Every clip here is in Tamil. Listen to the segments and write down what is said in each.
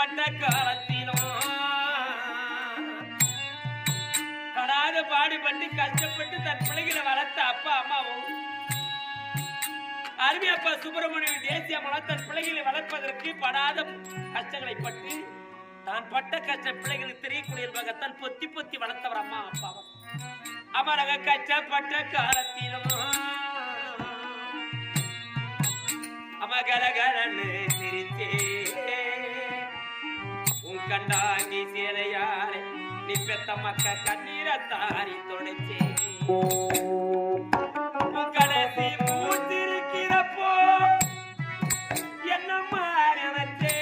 கஷ்டப்பட்ட காலத்திலும் படாத பாடுபட்டு கஷ்டப்பட்டு தன் பிள்ளைகளை வளர்த்த அப்பா அம்மாவும் அருமை அப்பா சுப்பிரமணிய தேசிய அம்மா தன் பிள்ளைகளை வளர்ப்பதற்கு படாத கஷ்டங்களை பட்டு தான் பட்ட கஷ்ட பிள்ளைகளுக்கு தெரியக்கூடிய என்பகத்தான் பொத்தி பொத்தி வளர்த்தவர் அம்மா அப்பாவும். அமரக கஷ்டப்பட்ட காலத்திலும் அமகரகரன்னு சிரித்தே உன் கண்டாங்கி சேலையாரே நீ பெத்த மக்க கண்ணீரை தாரி தொடச்சே உன் கடைசி மூச்சிருக்கிறப்போ என்ன மாறி வச்சே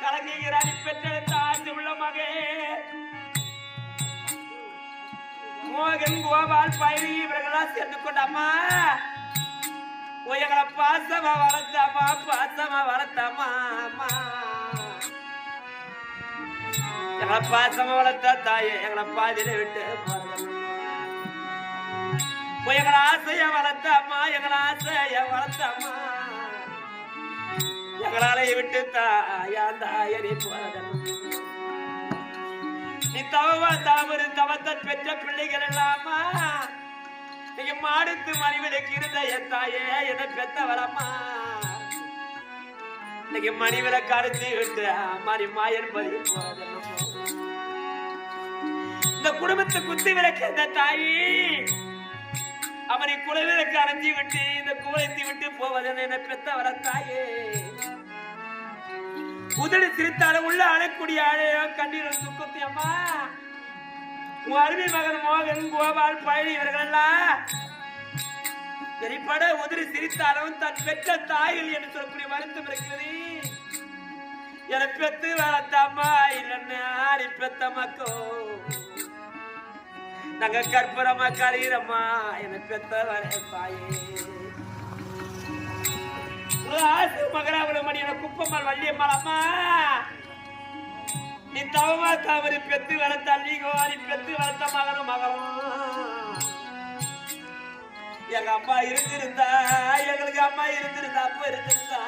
கலங்குகிறாய் பெற்றெடுத்த ஆசை உள்ள மகே மோகன் கோபால் பயிரி இவர்களா சேர்ந்து கொண்டாமா எங்களை பாசமா வளர்த்தாமா பாசமா வளர்த்தாமா எங்களை பாசமா வளர்த்தா தாயே எங்களை பாதியில விட்டு எங்களை ஆசைய வளர்த்தாமா எங்களை ஆசைய வளர்த்தாமா எங்களால விட்டு தாயா தாயறி போறதன் நீ தவவா தாமரு தவத்தன் பெற்ற பிள்ளைகள் எல்லாமா நீங்க மாடுத்து மணிவிலைக்கு இருந்த என் தாயே என பெத்தவரம்மா இன்னைக்கு மணிவிலக்கு அறுத்து விட்டு மாறி மாயன் பதி இந்த குடும்பத்தை குத்தி விளக்கு இந்த தாயி அவனை குலவிலக்கு அரைஞ்சி விட்டு இந்த குவளைத்தி விட்டு போவதன் என பெத்தவர தாயே உதடு சிரித்தாலும் உள்ள அழக்கூடிய ஆழையோ கண்ணீர் துக்கத்தி அம்மா உன் அருமை மகன் மோகன் கோபால் பழனி இவர்கள் எல்லாம் வெளிப்பட உதிரி சிரித்தாலும் தன் பெற்ற தாய்கள் என்று சொல்லக்கூடிய வருத்தம் இருக்கிறது. என பெத்து வளர்த்தம்மா இல்லைன்னு ஆடி பெத்த மக்கோ நாங்க கற்பூரமா கரீரம்மா என பெத்த வர தாயே ஆசு மகராபுரமணி என குப்பம்மாள் வள்ளியம்மாள் அம்மா நீ தவமா தவறி பெத்து வளர்த்த நீ பெத்து வளர்த்த மகனும் மகனும் எங்க அம்மா இருந்திருந்தா எங்களுக்கு அம்மா இருந்திருந்தா அப்ப இருந்திருந்தா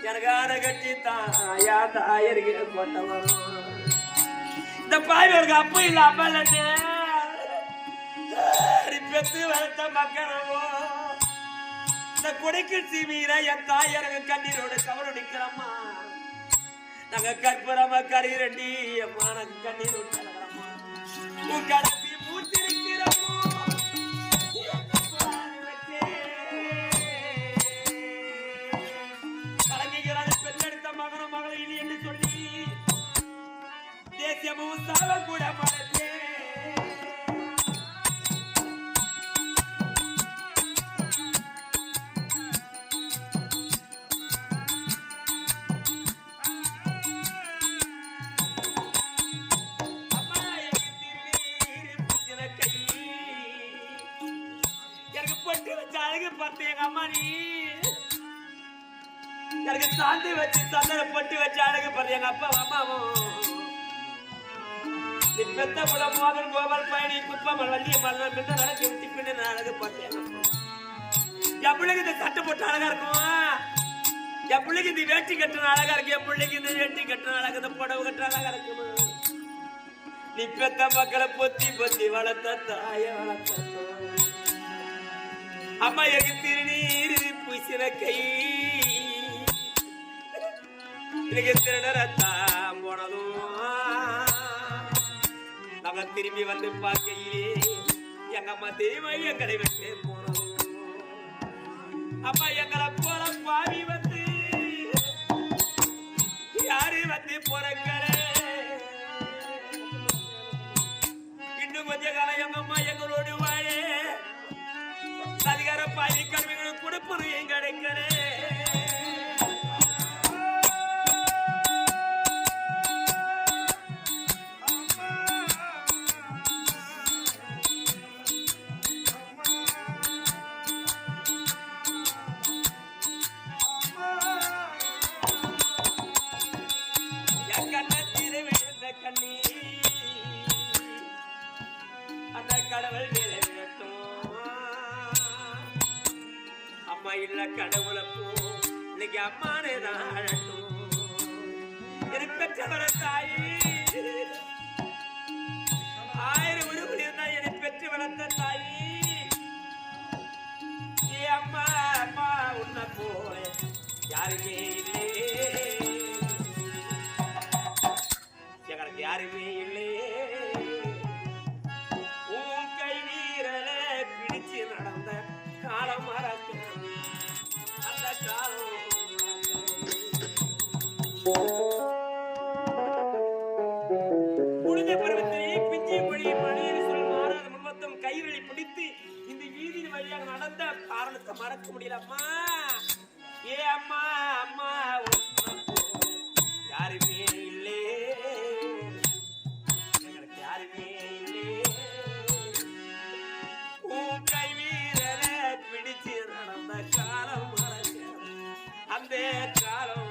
எனக்கு ஆன கட்டித்தான் யா தாயருக்கு போட்டவன் இந்த பாய்வருக்கு அப்ப இல்ல அம்மா இல்ல பெத்து வளர்த்த மக்களவோ இந்த கொடைக்கு சீமீர என் தாயருக்கு கண்ணீரோட கவலை நிக்கிறம்மா நாங்க கற்பூரமா கரீரண்டி அம்மா நாங்க கண்ணீர் விட்டுறோம்மா உன் கடைசி மூச்சிருக்கிறோமோ கலங்குகிறான் பெண்ணெடுத்த மகனும் மகளை இனி என்று சொல்லி தேசியமும் சாவ கூட மறந்தே எனக்கு சாந்தி வச்சு சந்தன பொட்டு வச்சு அழகு பார்த்து எங்க அப்பா அம்மாவும் நீ பெத்த புல மோகன் கோபால் பழனி குப்பம்மாள் வள்ளியம்மாள் பின்ன நடக்க விட்டு பின்ன நான் அழகு பார்த்தேன் என் பிள்ளைக்கு இந்த சட்டை போட்டு அழகா இருக்குமா என் பிள்ளைக்கு இந்த வேட்டி கட்டுன அழகா இருக்கு என் பிள்ளைக்கு இந்த வேட்டி கட்டுன அழகா இந்த புடவை கட்டுற அழகா இருக்குமா நீ பெத்த மக்களை பொத்தி பொத்தி வளர்த்த தாய வளர்த்த அம்மா எங்க திருநீர் பூசின கை திருடத்தான் போனதும் நம்ம திரும்பி வந்து பார்க்கையிலே எங்க அம்மா தெரியுமா எங்களை விட்டு போனதும் அம்மா எங்களை போல பாவி வந்து யாரு வந்து போறக்கற இன்னும் கொஞ்ச காலம் எங்க அம்மா எங்களோடு வாழே அதிகார பாதி கல்விகளும் கொடுப்பது எங்க கிடைக்கிறேன் இல்ல கடவுளை போ இன்னைக்கு அம்மானே தான் அழட்டும் எனக்கு பெற்றவர தாயி 1000 உருவம் இருந்தா என்னை பெற்று வளர்த்த தாயி ஏ அம்மா அம்மா உன்னை போல யாருமே இல்லை எங்களுக்கு யாருமே இல்லை உன் கை வீரல பிடிச்சு நடந்த காலம் மறக்க அந்த காலம் முடிஞ்ச பருவத்திலேயே பிஞ்சை மொழி மனித சொல் மாறாத முன்மத்தம் கைவழி பிடித்து இந்த வீதியின் வழியாக நடந்த காரணத்தை மறக்க முடியலம்மா ஏ அம்மா அம்மா யாருமே இல்லை எங்களுக்கு யாருமே இல்லை உன் கை வீரர பிடிச்சு நடந்த காலம் அந்த காலம்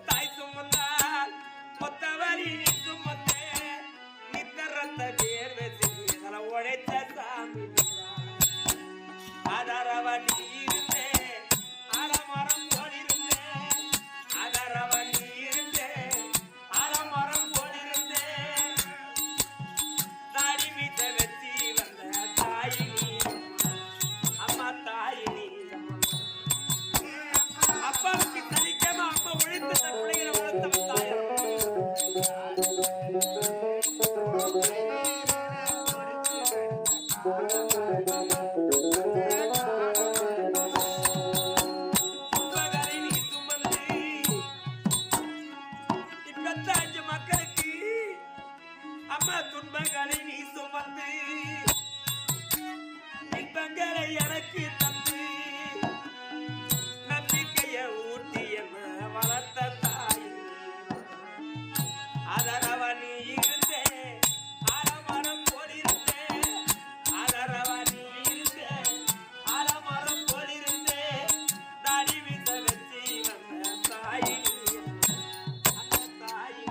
தாய் சுமந்தால் மொத்த வரி சுமந்தே நித்தரத்த தேர்வு செய்ய உழைத்த சாமி ஆதாரவன் இருந்தே ஆலமரம் போலிருந்தே ஆதாரவன் இருந்தே ஆலமரம் போலிருந்தே தாடி மீட்ட வச்சு வந்த தாயினி அம்மா தாயினி அப்பாவுக்கு சலிக்காம அப்பா உழைத்து தன் பிள்ளைகளை வளர்த்த தாயம் மக்களுக்கு அம்மா துன்பங்களை நீ சுமந்து இன்பங்களை எனக்கு தந்து நம்பிக்கைய ஊட்டி என்ன வளர்த்த தாய் அதரவ நீ இருந்தே ஆலமரம் போலிருந்தே அதரவ நீ இருந்தே ஆலமரம் போலிருந்தே தாடி வீச வச்சு வந்த தாய் அந்த தாய்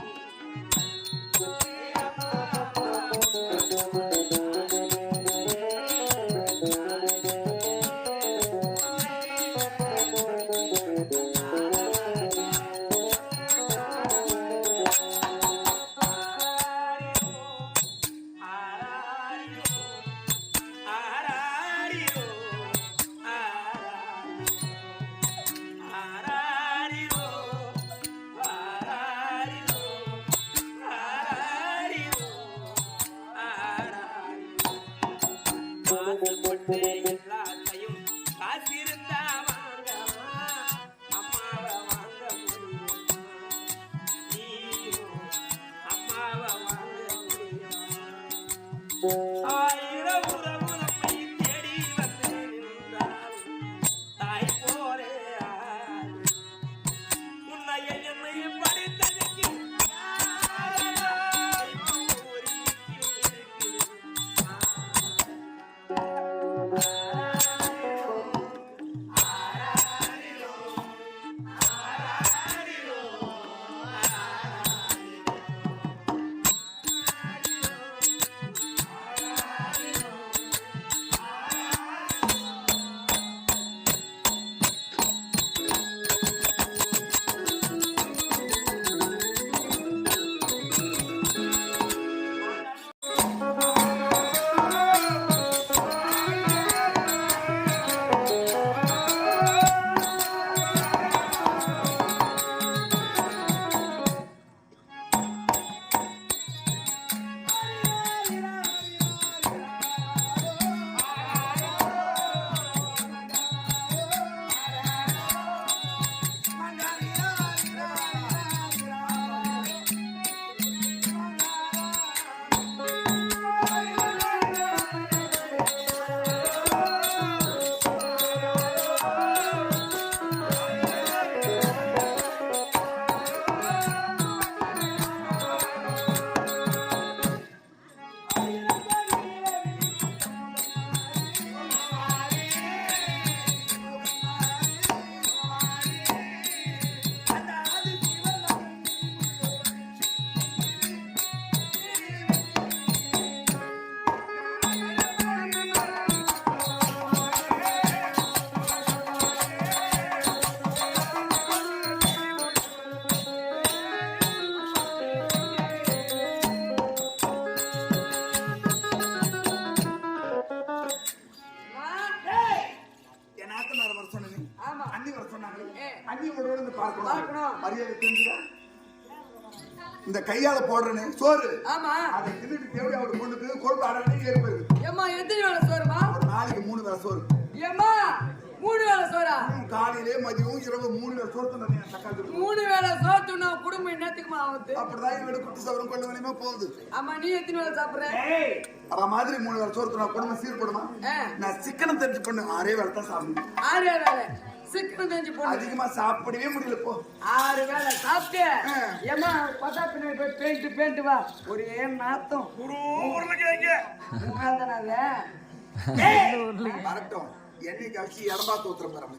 எல்லாத்தையும் காசிருந்தா வாங்க அம்மாவை வாங்க முடியும் நீயும் அம்மாவை வாங்க முடியும் 1000 உறவு நம்மை தேடி வந்து நின்றால் தாய் போலே உன்னைய என்னையும் படித்ததுக்கு அண்ணி உடனே பார்க்கணும். மரியாதை தெரிஞ்சுதா? இந்த கையால போடுறேன்னு சோறு அதை தின்னுட்டு தேவை அவரு பொண்ணுக்கு கொழுப்பு அடனே ஏற்படுது. ஏமா எத்தனை வேலை சோறுமா? ஒரு நாளைக்கு 3 வேளை சோறு. ஏமா 3 வேளை சோறா? காலையிலே மதியம் இரவு 3 வேளை சோறு தந்தாங்க. 3 வேளை சோத்துனா குடும்பம் என்னத்துக்குமா ஆகுது? அப்படிதான் இவங்க குட்டி சவரம் கொண்டு வலிமா போகுது. ஆமா நீ எத்தனை வேளை சாப்பிடுற? அவ மாதிரி 3 வேளை சோறு தந்தா குடும்பம் சீர்படுமா? நான் சிக்கனம் தெரிஞ்சு பண்ணு 6 வேளை தான் சாப்பிடுவேன். 6 வேளை சிக்கனம் தெரிஞ்சு போடு. அதிகமா சாப்பிடவே முடியல போ. 6 வேளை சாப்பிட்டு ஏமா பத்தா பின்னாடி போய் பெயிண்ட் வா. ஒரே நாத்தம் உருளைக்கிழங்க வரட்டும். எண்ணெய் காய்ச்சி இடம்பா தூத்துற பாரு.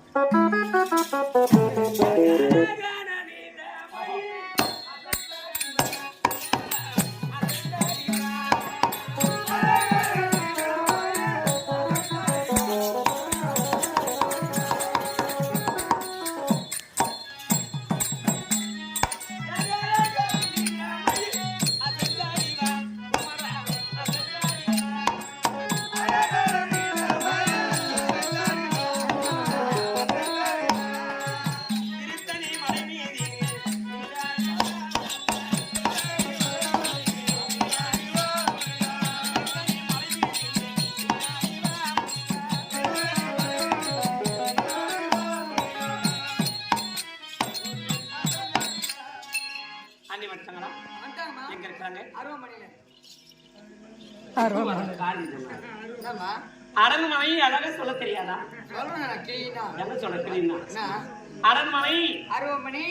அரண்மனை அழகா சொல்ல தெரியாதா? என்ன சொல்ல தெரியுமா? அரண்மனை அருவமணி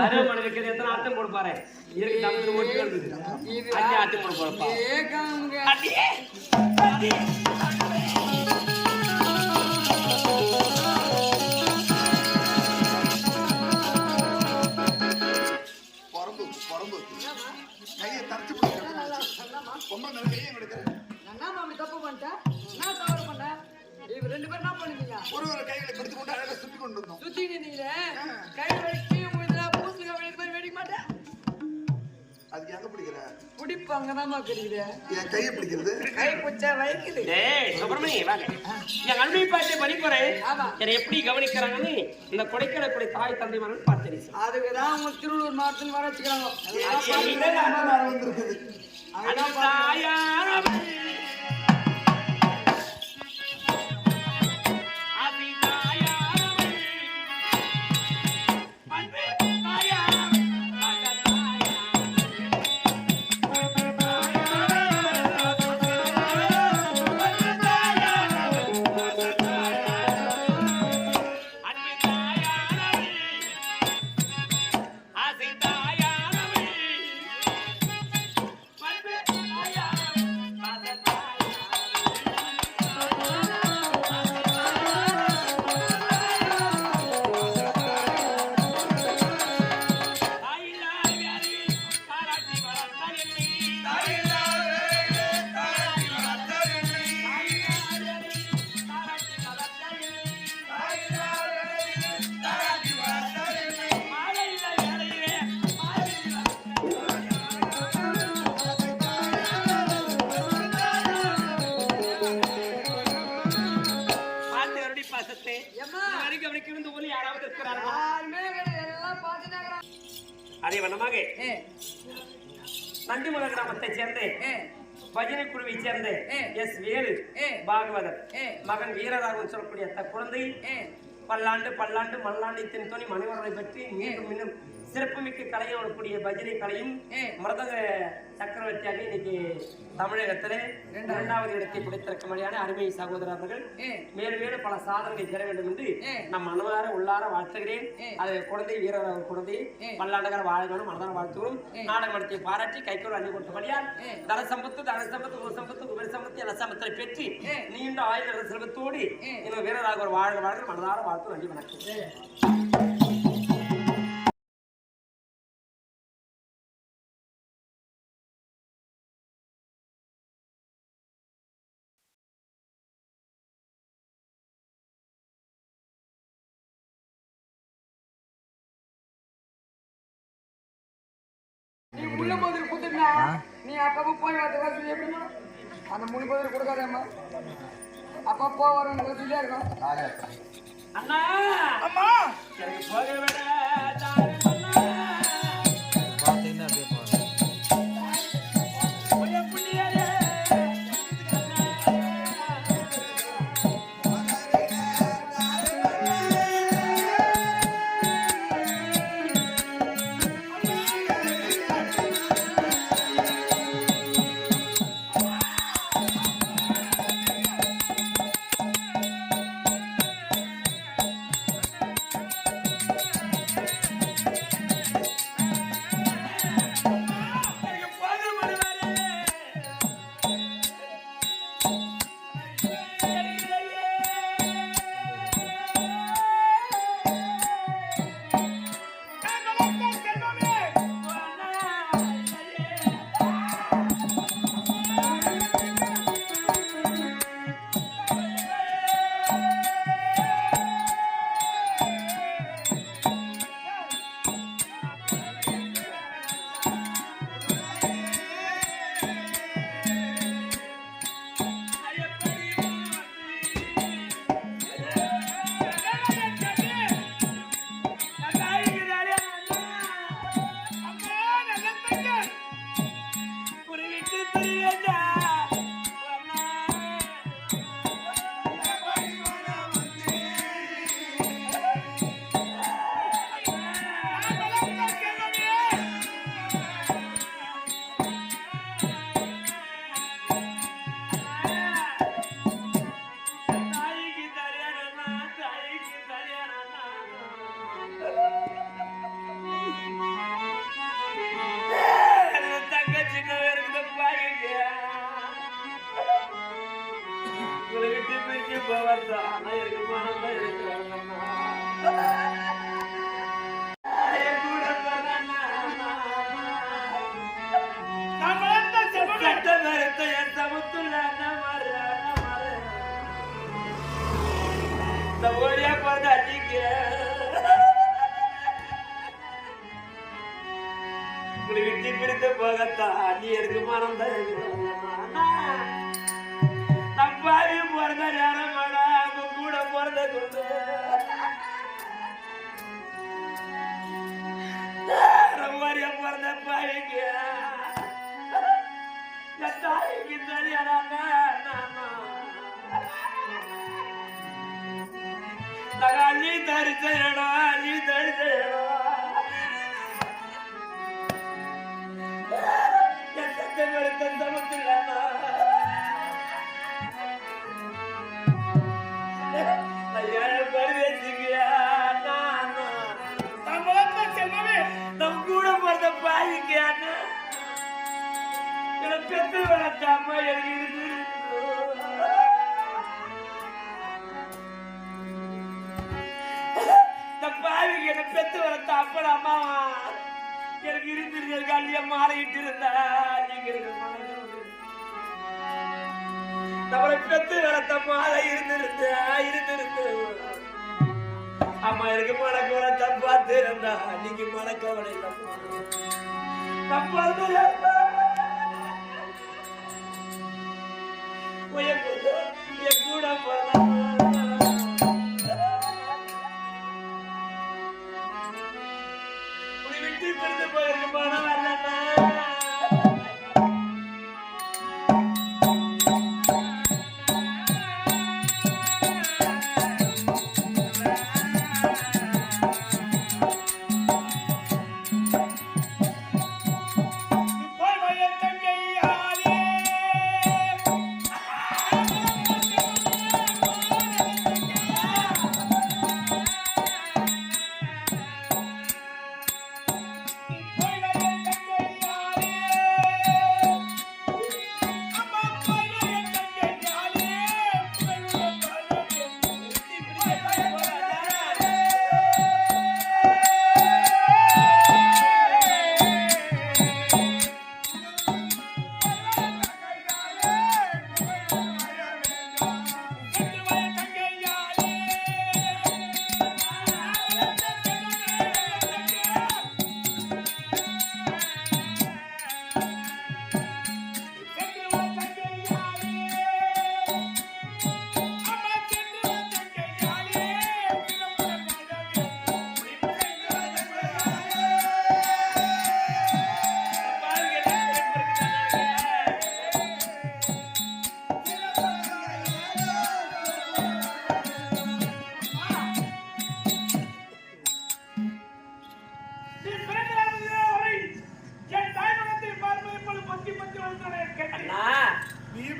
அருவமனை இருக்கிறது எத்தனை அர்த்தம் கொடுப்பாரு? இதுக்கு தமிழ் ஓட்டி வருது. அஞ்சு அர்த்தம் கொடுப்பாரு. கையை தரச்சு ரொம்ப நல்ல கையை எடுக்கிறேன். தப்பு பண்ணிட்டேன். என்ன தவறு பண்ண? இவ 2 பேரும் என்ன பண்ணுவீங்க? ஒரு கைகளை பிடித்து கொண்டு அழகா சுத்தி கொண்டு வந்தோம். சுத்தி நின்றீங்களே கை வலிக்கு முடியல பூசுல வேடிக்கை மாதிரி வெடிக்க மாட்டேன். அதுக்கு எங்க பிடிக்கிற? பிடிப்பு அங்கதான் இருக்குது. என் கையை பிடிக்கிறது கை புச்சா வலிக்குது. ஏய் சுப்பிரமணி வாங்க. என் அன்பை பார்த்து படிப்பறேன். என்னை எப்படி கவனிக்கிறாங்கன்னு இந்த கொடைக்கானல் தாய் தந்தை மகன் பார்த்தேன். அதுக்குதான் அவங்க திருவள்ளூர் மாவட்டத்தில் வர வச்சுக்கிறாங்க. அதே வண்ணமாக நந்திமல கிராமத்தை சேர்ந்த பஜனை குழுவை சேர்ந்த எஸ் வேலு பாகவதர் மகன் வீரராகவன் சொல்லக்கூடிய குழந்தை பல்லாண்டு பல்லாண்டு மல்லாண்டு இத்தனை தோணி மனைவர்களை பற்றி மீண்டும் மீண்டும் சிறப்புமிக்க கலையை வரக்கூடிய பஜனை கலையும் மருதக சக்கரவர்த்தியாக இன்னைக்கு தமிழகத்துல 2வது இடத்தை பிடித்திருக்கும்படியான அருமை சகோதரர்கள் மேலும் மேலும் பல சாதனைகளை பெற வேண்டும் என்று நம் மனதார உள்ளார வாழ்த்துகிறேன். அது குழந்தை வீரராக குழந்தை பல்லாண்டுகார வாழ்க்கணும் மனதார வாழ்த்துகிறோம். நாடக நடத்திய பாராட்டி கைக்கோள் அள்ளி கொடுத்தபடியால் தனசம்பத்து உபரி சம்பத்து என சம்பத்தை பெற்று நீண்ட ஆயுத செல்வத்தோடு இன்னும் வீரராக ஒரு வாழ்க வாழ்க மனதார வாழ்த்து நன்றி வணக்கம். நீ முள்ள மாதிரி குத்துனா நீ அப்பப்போ போய் வரது எப்படிமா அந்த முள்ளு மாதிரி கொடுக்காதேம்மா அப்பப்போ வரும் சொல்லிட்டே இருக்கும். அண்ணா அம்மா எனக்கு போக விட தாரு அண்ணா. உய புண்ணியரே விட்டு பிரித்து போகத்தான் நீ இருக்கு மனம் தப்பாவி பிறந்த நேரமாடா கூட பிறந்த கொண்டு ரொம்பறியா பிறந்த பாவிக்கு தாய்க்கு தெரியாதாங்க நீ தரிச்ச இடம் நீ தரிச்ச இடம் நம் கூட பிறந்த பாய்க்கு பெற்று வளர்த்த அம்மா எனக்கு இருக்கு பாவிக்கு என்ன பெத்து வளர்த்த அப்பட அம்மா எனக்கு இருந்திருக்க அல்லிய மாறிட்டு இருந்தா நீங்க நம்மளை பெத்து வளர்த்த மாலை இருந்திருந்து அம்மா எனக்கு மனக்கோட தப்பா இருந்தா நீங்க மனக்கவலை தப்பா கூட விட்டு பிறந்து போயிருக்கு பணம் வரலன்னா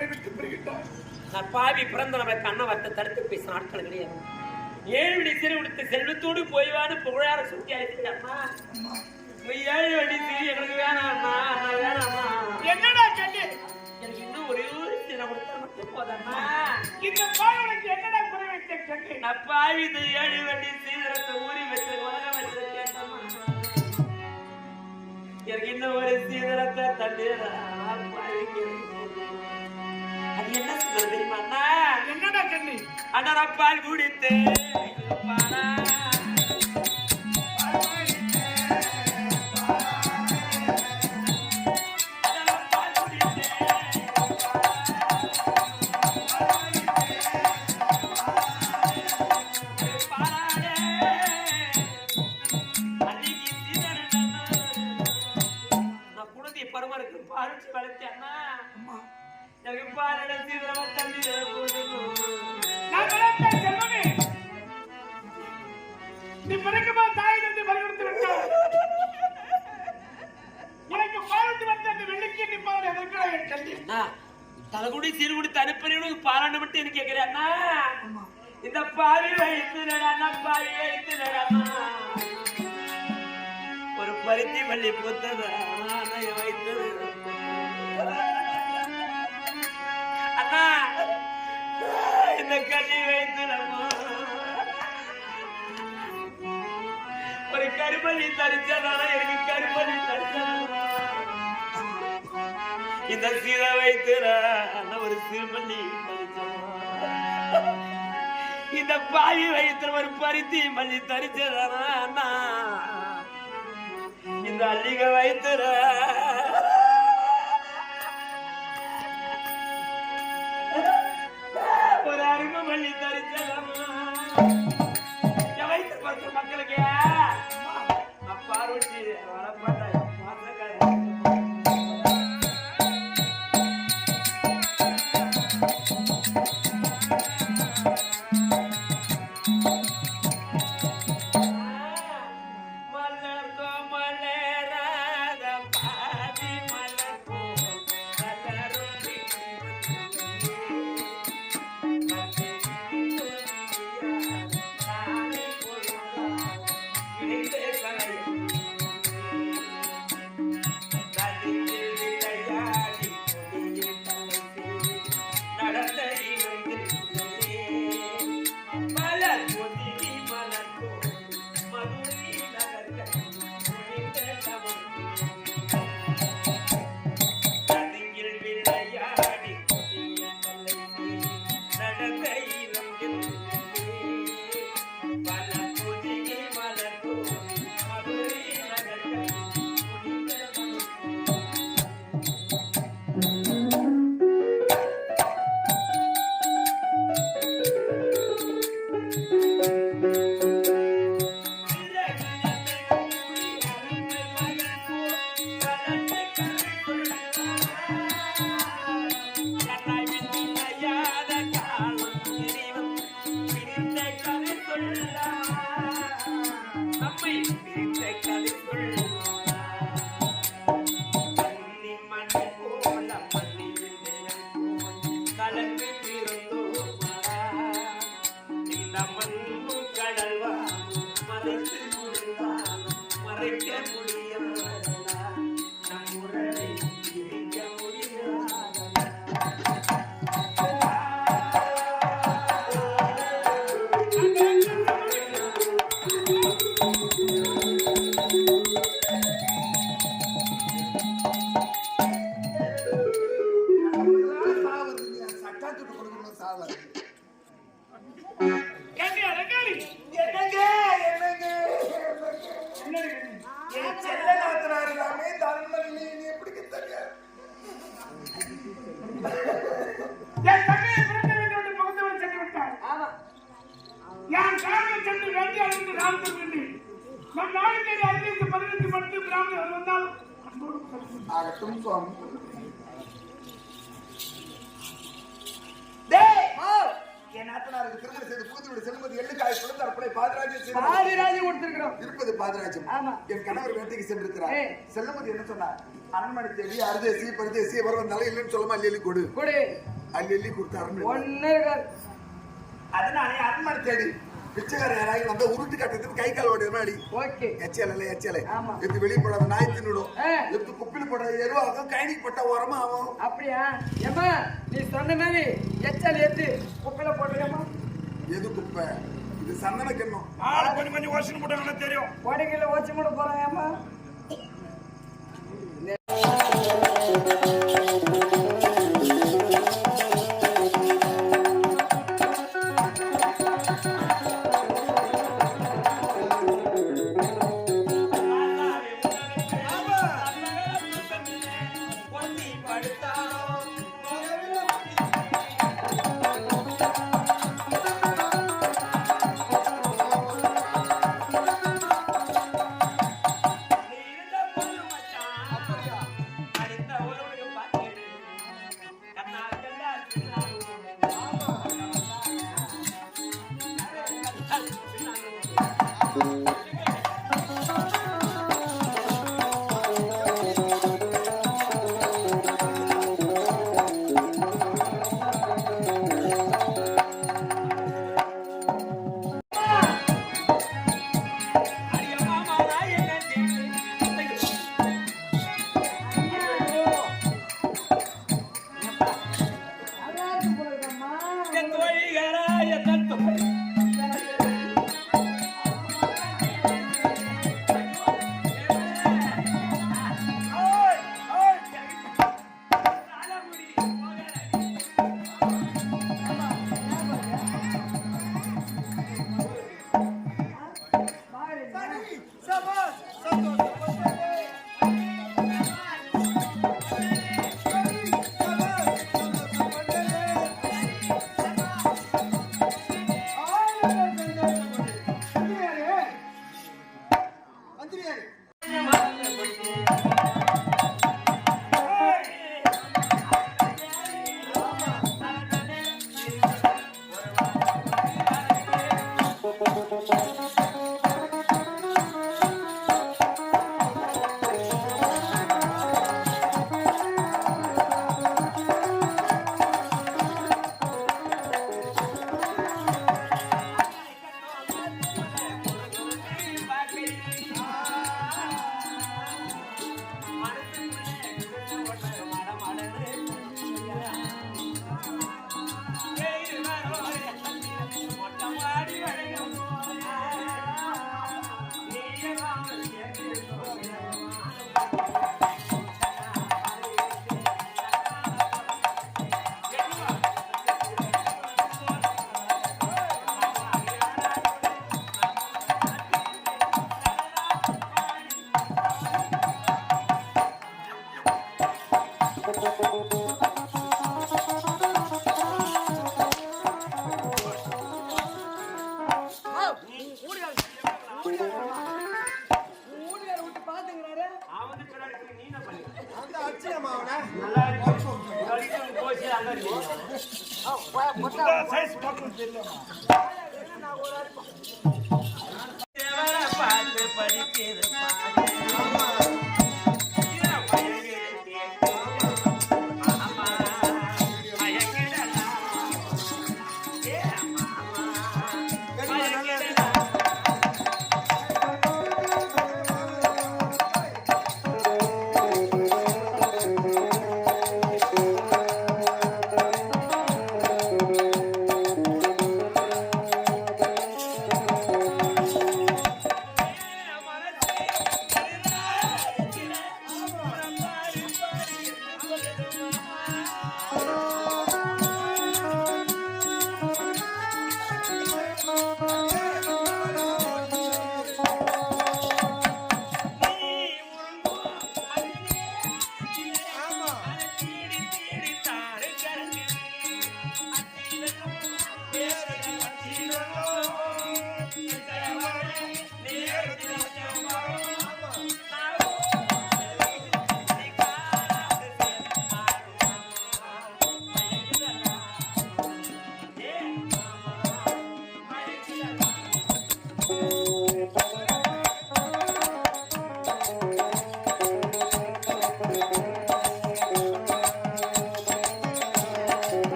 என்னை விட்டு பிரிகிட்டார். நான் பாவி பிறந்த நம்ம கண்ண வட்ட தடுத்து பேச நாட்கள் கிடையாது. 7 வழி சிறு உடுத்த செல்வத்தோடு போய்வான்னு புகழார சுட்டி அழைச்சிட்டம்மா. 7 வழி சிறு எனக்கு வேணாம்மா, நான் வேணாம்மா. என்னடா கண்ணு? எனக்கு இன்னும் ஒரே ஒரு சிறு கொடுத்தா மட்டும் போதம்மா. இந்த பாவனுக்கு என்னடா குறை வைத்த கண்ணு? நான் பாவி இந்த 7 வழி சீதரத்தை ஊறி வச்சு உலகம் வச்சு கேட்டம்மா. எனக்கு இன்னும் ஒரு சீதரத்தை தண்ணீரா பாவிக்கு அது என்ன சொல்றது தெரியுமா அண்ணா? என்னடா கண்ணு? அண்ணா நான் பால் குடித்தேன் பாலா பரமருக்கு பாலிச்சு வளர்த்தேன்னா எனக்கு பாலட சீக்கிரமா தண்ணி செல்வமே, நீ பிறக்குமா தாய் தந்தை பறிகொடுத்து விட்டார். எனக்கு பாலத்து வந்த அந்த வெள்ளிக்கு நிப்பாடு எதற்கா என் கல்வி? தலைகுடி சீர்குடி தனிப்பறியோடு பாலாண்டு மட்டும் எனக்கு கேட்கிறேன்னா இந்த பாவி வைத்து நடனா பாவி வைத்து நடனா ஒரு பருத்தி பள்ளி புத்தத வைத்து அண்ணா இந்த கண்ணி வைத்து ஒரு கருமல்லி தரிச்சதானா எனக்கு கருமல்லி தரிச்சதானா இந்த சீத வைத்து ஒரு சிறுமல்லி இந்த பாவி வைத்து ஒரு பருத்தி மல்லி தரிச்சதானா அண்ணா இந்த அள்ளிக வைத்துற ஒரு அருமை மல்லி தரிச்சதானா வைத்து பார்த்த மக்களுக்கு பார்வட்டி வரப்பாட்டாய் என் கணவர் வேட்டைக்கு சென்றிருக்கிறார். செல்லும்போது என்ன சொன்னார்? அரண்மனை தேடி அருதேசி பருதேசி எவர் வந்தாலும் இல்லைன்னு சொல்லாம அள்ளி கொடு. அள்ளி அள்ளி கொடுத்து அரண்மனை ஒண்ணே இருக்காது. அதனால அரண்மனை தேடி பிச்சைக்கார யாராவது வந்தா உருட்டு கட்டத்துக்கு கை கால் ஓடுற மாதிரி ஓகே எச்சல ஆமா. எடுத்து வெளியே போடாத நாய் தின்னுடும் ஆ. எடுத்து குப்பில போடாத எருவாகும் கைனிக்கு போட்டா உரமா ஆகும் அப்படியா ஏமா நீ சொன்ன மாதிரி எச்சல் ஏத்து குப்பையில போட்டுக்கமா எது குப்பை இது சந்தன கிண்ணம் ஆளை கொஞ்சம் கொஞ்சம் வாசனை போட்டாங்கன்னா தெரியும். கோடைகளில் வச்சு கூட போறான் ஏமா பார்த்து படிக்கிறது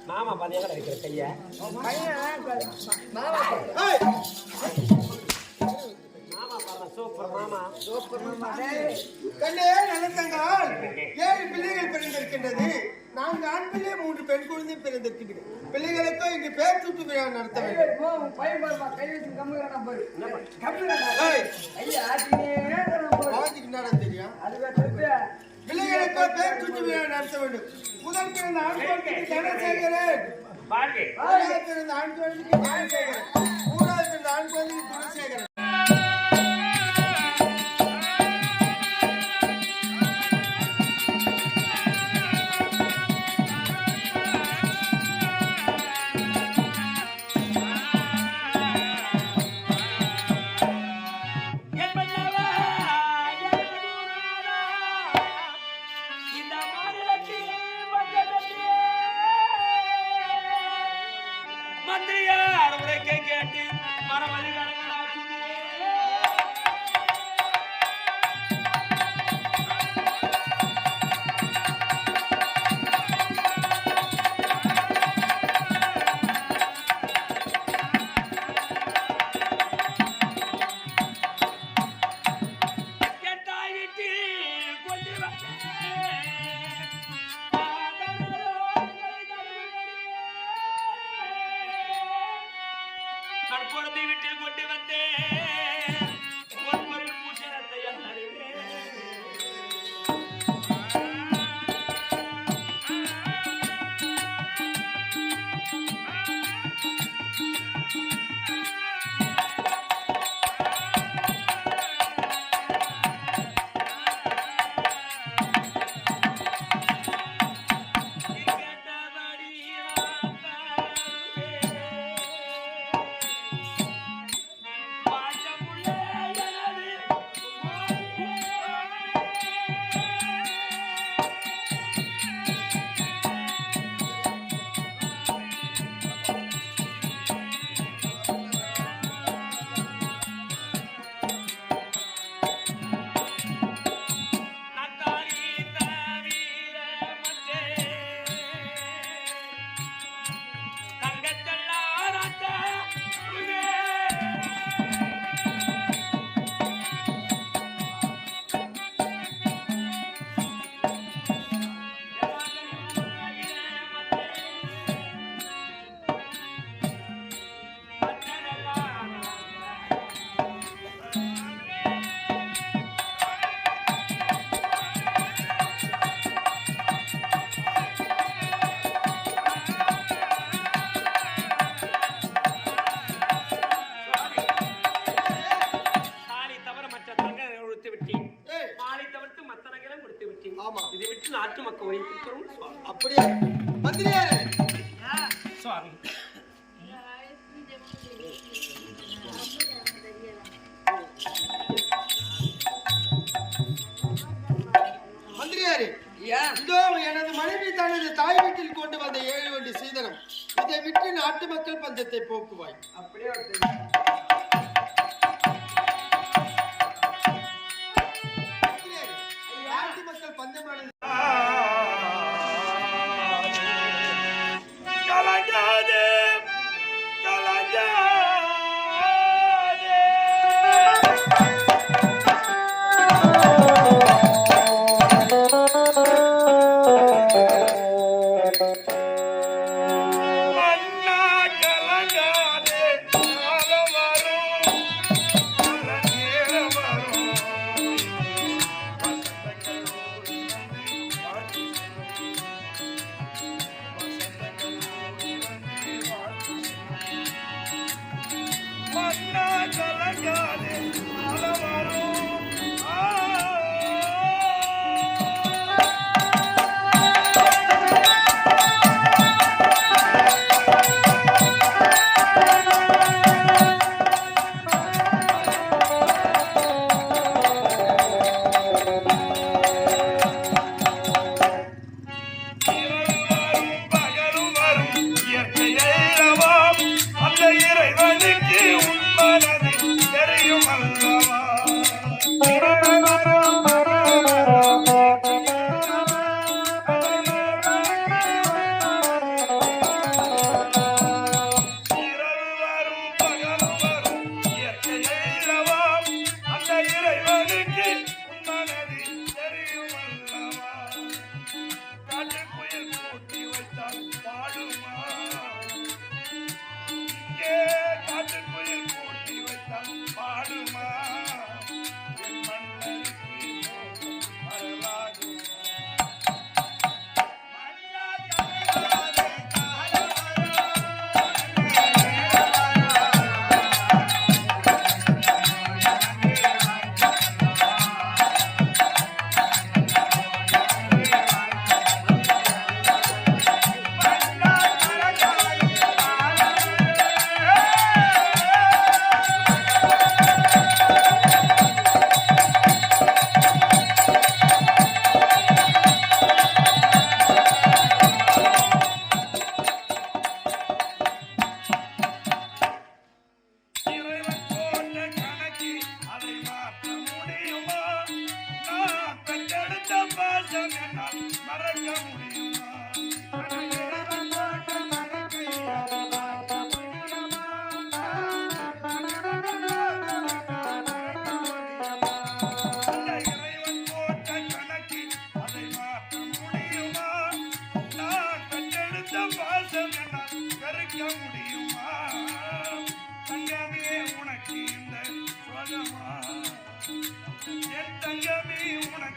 மாமா பாதியாக இருக்கிற கைய மாமா பாரு சூப்பர் மாமா கண்ணே நினைத்தங்கால் 7 பிள்ளைகள் பிறந்திருக்கின்றது. 4 ஆண் பிள்ளை 3 பெண் குழந்தை பிறந்திருக்கின்றது. பிள்ளைகளுக்கும் இங்கு பேர் சூட்டு விழா நடத்த வேண்டும். தெரியும் பிள்ளைகளுக்கும் பேர் சூட்டு விழா நடத்த வேண்டும். முதல் பிறந்த ஆண் குழந்தைக்கு தனசேகரன், பிறந்த ஆண் குழந்தைக்கு தனசேகரன், 3வது பிறந்த ஆண் குழந்தைக்கு குணசேகரன். மந்திரியார் உரைக்கை கேட்டு மரமணி குழந்தை வீட்டில் கொண்டு வந்தேன் ஒன்பது பூஷணத்தை இதை விட்டு நாட்டு மக்கள் வைத்திருக்கிறோம் அப்படியே மந்திரியாரே சுவாமி மந்திரியாரே இதோ எனது மனைவி தனது தாய் வீட்டில் கொண்டு வந்த 7 வண்டி சீதனம். இதை விட்டு நாட்டு மக்கள் பஞ்சத்தை போக்குவாய். அப்படியே நாட்டு மக்கள் பஞ்சமானது கலங்காதே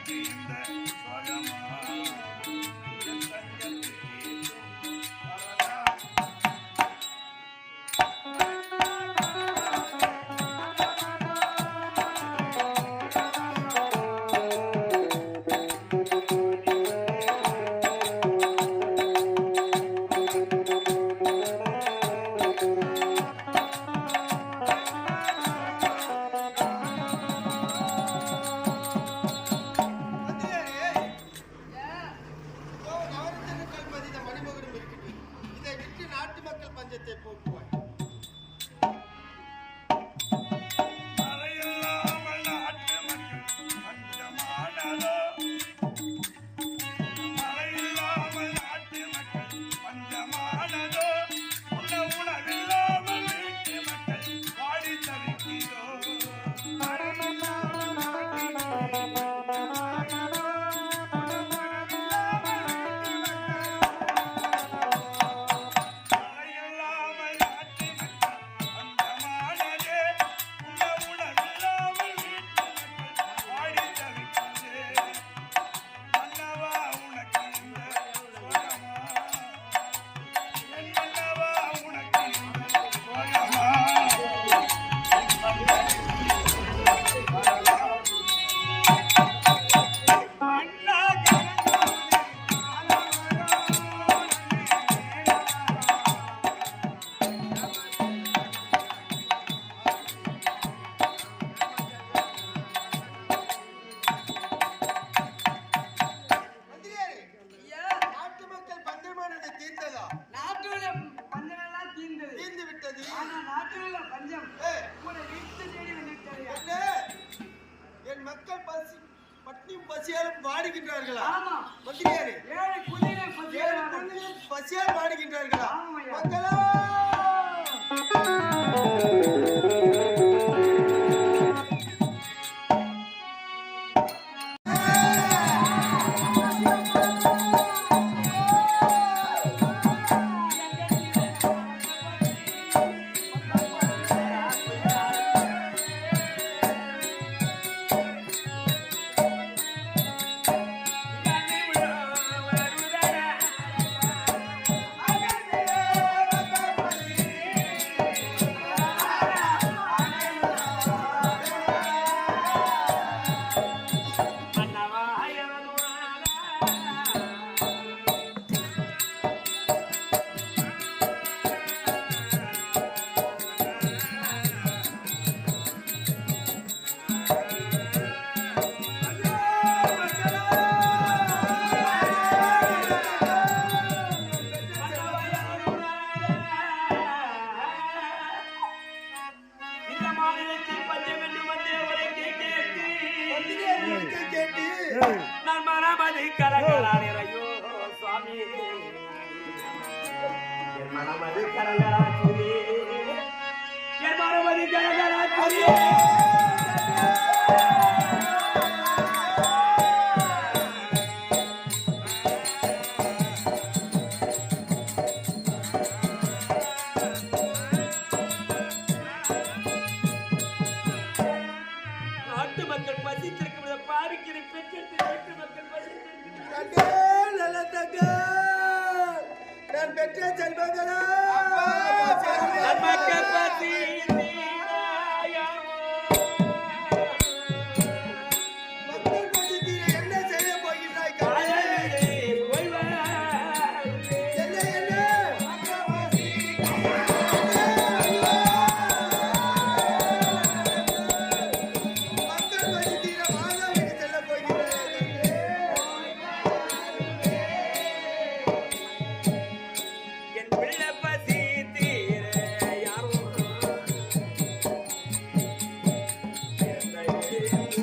உனக்கு இந்த சோகமா என் தங்கத்துக்கு வரலாம். நாட்டு மக்கள் பஞ்சத்தை போக்குவாய். மழையில்லாமல் நாட்டு மக்கள் பஞ்சமானதோ, மழையில்லாமல் நாட்டு மக்கள் பஞ்சமானதோ, உண்ண உணவில்லாமல் வீட்டு மக்கள் வாடி தவிக்கிறோ. மழையில்லாமல் நாட்டு மக்கள் பஞ்சமானதே, உண்ண உணவில்லாமல் வீட்டு மக்கள் வாடி தவிக்கிறே. மன்னவா உனக்கு இந்த சோகமா, என் மன்னவா உனக்கு இந்த சோகமா. அண்ணா மந்திரியாரே, ஐயா, நாட்டு மக்கள் பஞ்சமானது தீர்ந்ததா? நாட்டுல பஞ்சம் எல்லாம் தீர்ந்தது. தீர்ந்து விட்டது. ஆனா நாட்டுல பஞ்சம் ஏய், உங்களை வீட்டு தேடி வந்துவிட்டது. என்ன? என் மக்கள் பட்டினியும் பசியாலும் வாடுகின்றார்களா? ஆமா, மந்திரியாரே, ஏழை குதிரை ஏழு பசியால் குழந்தைகள் பசியால் வாடுகின்றார்களா? ஆமாய்யா. மக்களா! இந்த மாநிலத்தில் பஞ்சம் என்று வந்தே ஒரே கேட்டு மந்திரியாரே, கேட்டு நான் மனமதி கலங்களாடிறையோ சுவாமி என் மனமதி கலங்களாச்சுரி என் மனமதி கலங்களாச்சுரி நாட்டு மக்கள் பசித்திருக்கும் பாவிக்கிற பெற்றெடுத்து நாட்டு மக்கள் பசித்திருக்கும் தங்கா, நல்ல தங்கா. நான் பெற்ற செல்வங்களா? நமக்கு பசி தீராயமோ. மக்கள் பசி தீர என்ன செய்ய போகிறாய் கண்ணே? அழகிலே ஓய்வாய். என்ன என்ன? மக்கள் பசி தீர மாதாவுக்கு செல்ல போகிறாய் கண்ணே. என் பிள்ளை பசி தீர யாரோ என்னை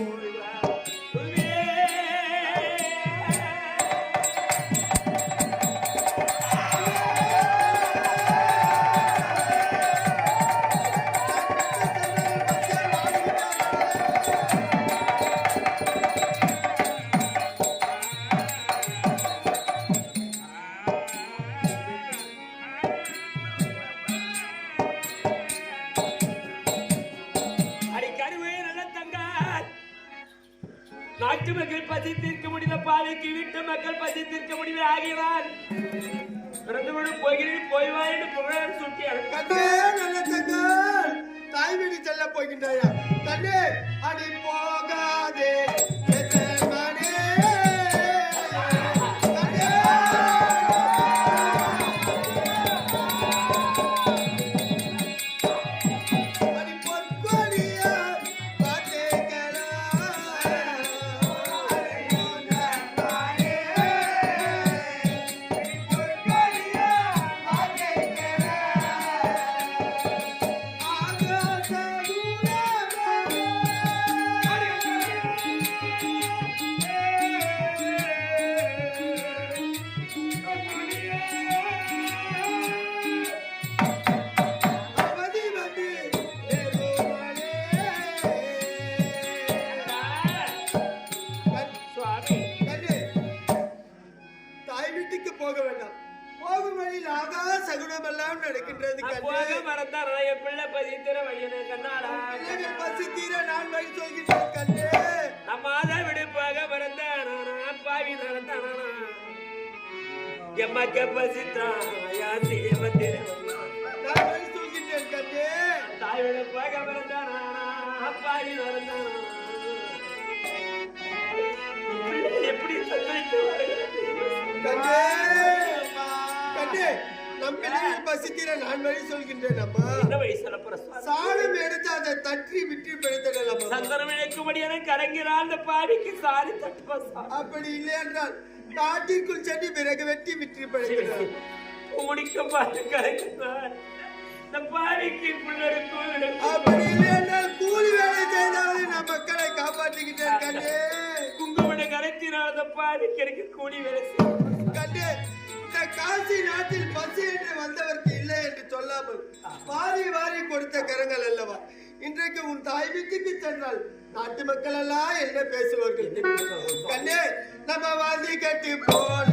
ஓய்வாய். அடி கருவே நல்ல தங்காய் நாட்டு மக்கள் பசி தீர்க்க முடிந்த பாதைக்கு வீட்டு மக்கள் பசி தீர்க்க முடிவு ஆகிறார். பிறந்தவனு போகிறேன் போய்வா என்று புகழ் சுட்டி கண்ணே நல்ல தங்கள் தாய் வீடு செல்ல போகின்றாயா கண்ணே அடி போகாதே எஜமானே. கண்ணே அடி பொற்கொடியா பாத்தேங்களா தாய் வீட்டுக்கு போக வேண்டாம். போகும் வழியில் ஆகாத சகுனமெல்லாம் நடக்கின்றது கண்ணே. மறந்தார் என் பிள்ளை பசி தீர வழியனே கண்ணாடா. பிள்ளைகள் பசி தீர நான் வழி சொல்கின்றேன் கண்ணே. நம்ம மாதா விடுப்பாக மறந்தானா பாவி நடந்தானா எம்மக்க பசித்தான் யாசி எமத்தே நான் வழி சொல்கின்றேன் கண்ணே. தாய் விடுப்பாக மறந்தானா பாவி நடந்தானா எப்படி சந்தித்து கண்ணே கண்ணே நம் பிள்ளைகள் பசி தீர நான் வழி சொல்கின்றேன் அம்மா. என்ன வழி சொல்ல போற சாணம் எடுத்து அதை தற்றி விட்டு பிடித்தடலாம் சந்தனம் இழைக்கும்படியான கரங்கிறான் அந்த பாவிக்கு சாரி தட்டுவா. அப்படி இல்லை என்றால் காட்டிற்குள் சென்று பிறகு வெட்டி விட்டு பிழைக்கிறார். முடிக்க பார்த்து கரைக்கிறார் இந்த பாவிக்கு பிள்ளைக்கும் அப்படி இல்லை என்றால் கூலி வேலை செய்தாவது நம் மக்களை காப்பாற்றுகின்றேன் கண்ணே. குங்குமட கரைத்தினால் அந்த பாவிக்கு எனக்கு கூலி வேலை செய்யும் கண்ணே இந்த காசி நாட்டில் பசி என்று வந்தவர்க்கு இல்லை என்று சொல்லாமல் வாரி வாரி கொடுத்த கரங்கள் அல்லவா இன்றைக்கு உன் தாய் வீட்டுக்கு சென்றால் நாட்டு மக்கள் எல்லாம் என்ன பேசுவார்கள் கண்ணே. நம்ம வாதி கட்டி போன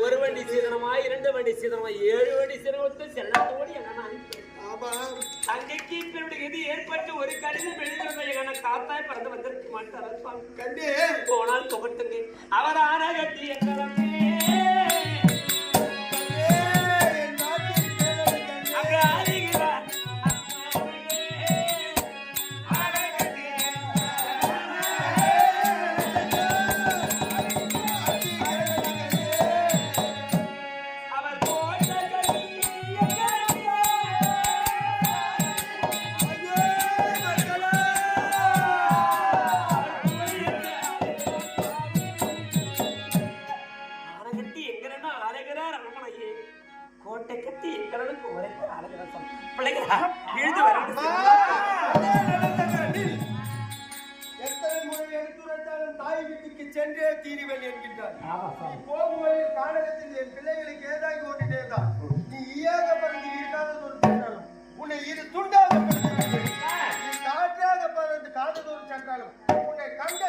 ஒரு வண்டி சீதனமா 2 வண்டி சீதனமா 7 வண்டி சீதனத்தை செல்லத்தோடு என்ன தங்கைக்கு இது ஏற்பட்டு ஒரு கடிதம் எழுதுறத காத்தாய் பறந்து வந்திருக்க மாட்டார் கண்டே போனால் புகட்டுங்க அவர் ஆனா கட்டி எங்களமே அங்க ஆடுகிறார் கோட்டை கட்டி எங்களுக்கு ஒரே அழகாசம் பிள்ளைங்களா எழுந்து வர எத்தனை முறை எடுத்துரைத்தாலும் தாய் வீட்டுக்கு சென்றே தீருவன் என்கின்றார். போகும் வழியில் காணகத்தில் என் பிள்ளைகளுக்கு ஏதாகி ஒன்று நேர்ந்தால் நீ ஈயாக பறந்து இருக்காதது ஒரு சென்றாலும் உன்னை இரு துண்டாக பறந்து நீ காற்றாக பறந்து காததொரு சென்றாலும் உன்னை கண்ட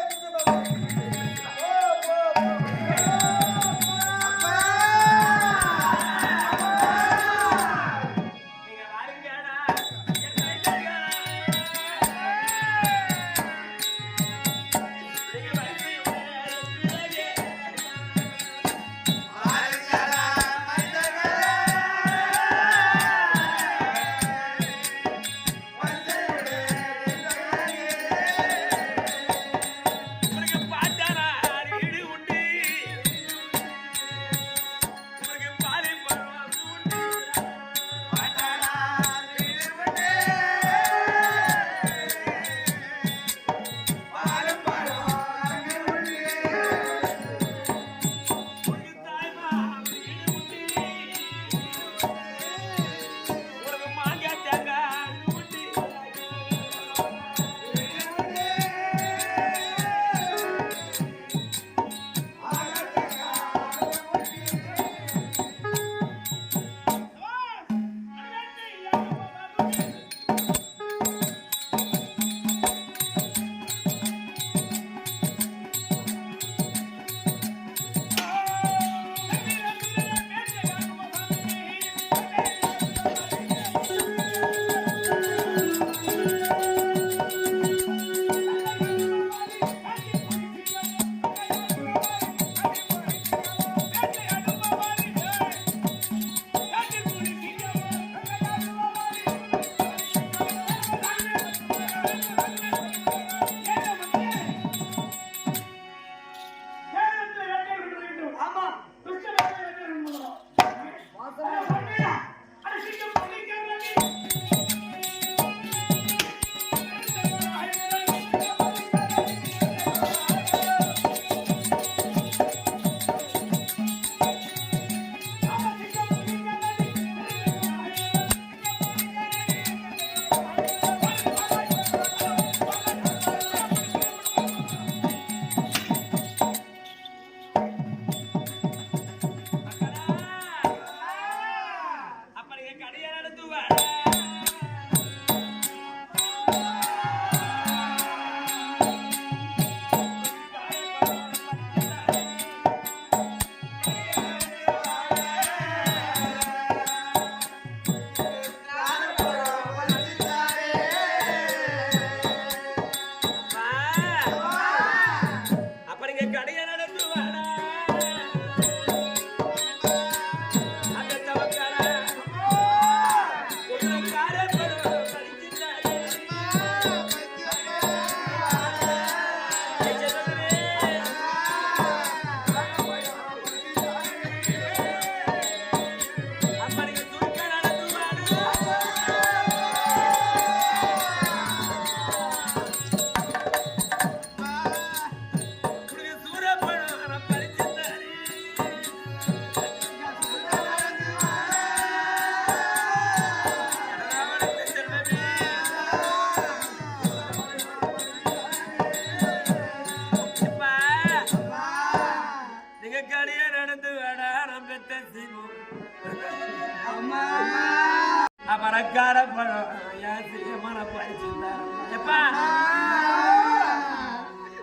வாழைப்பழம் என் சீமான பறிச்சிருந்தார் எப்பா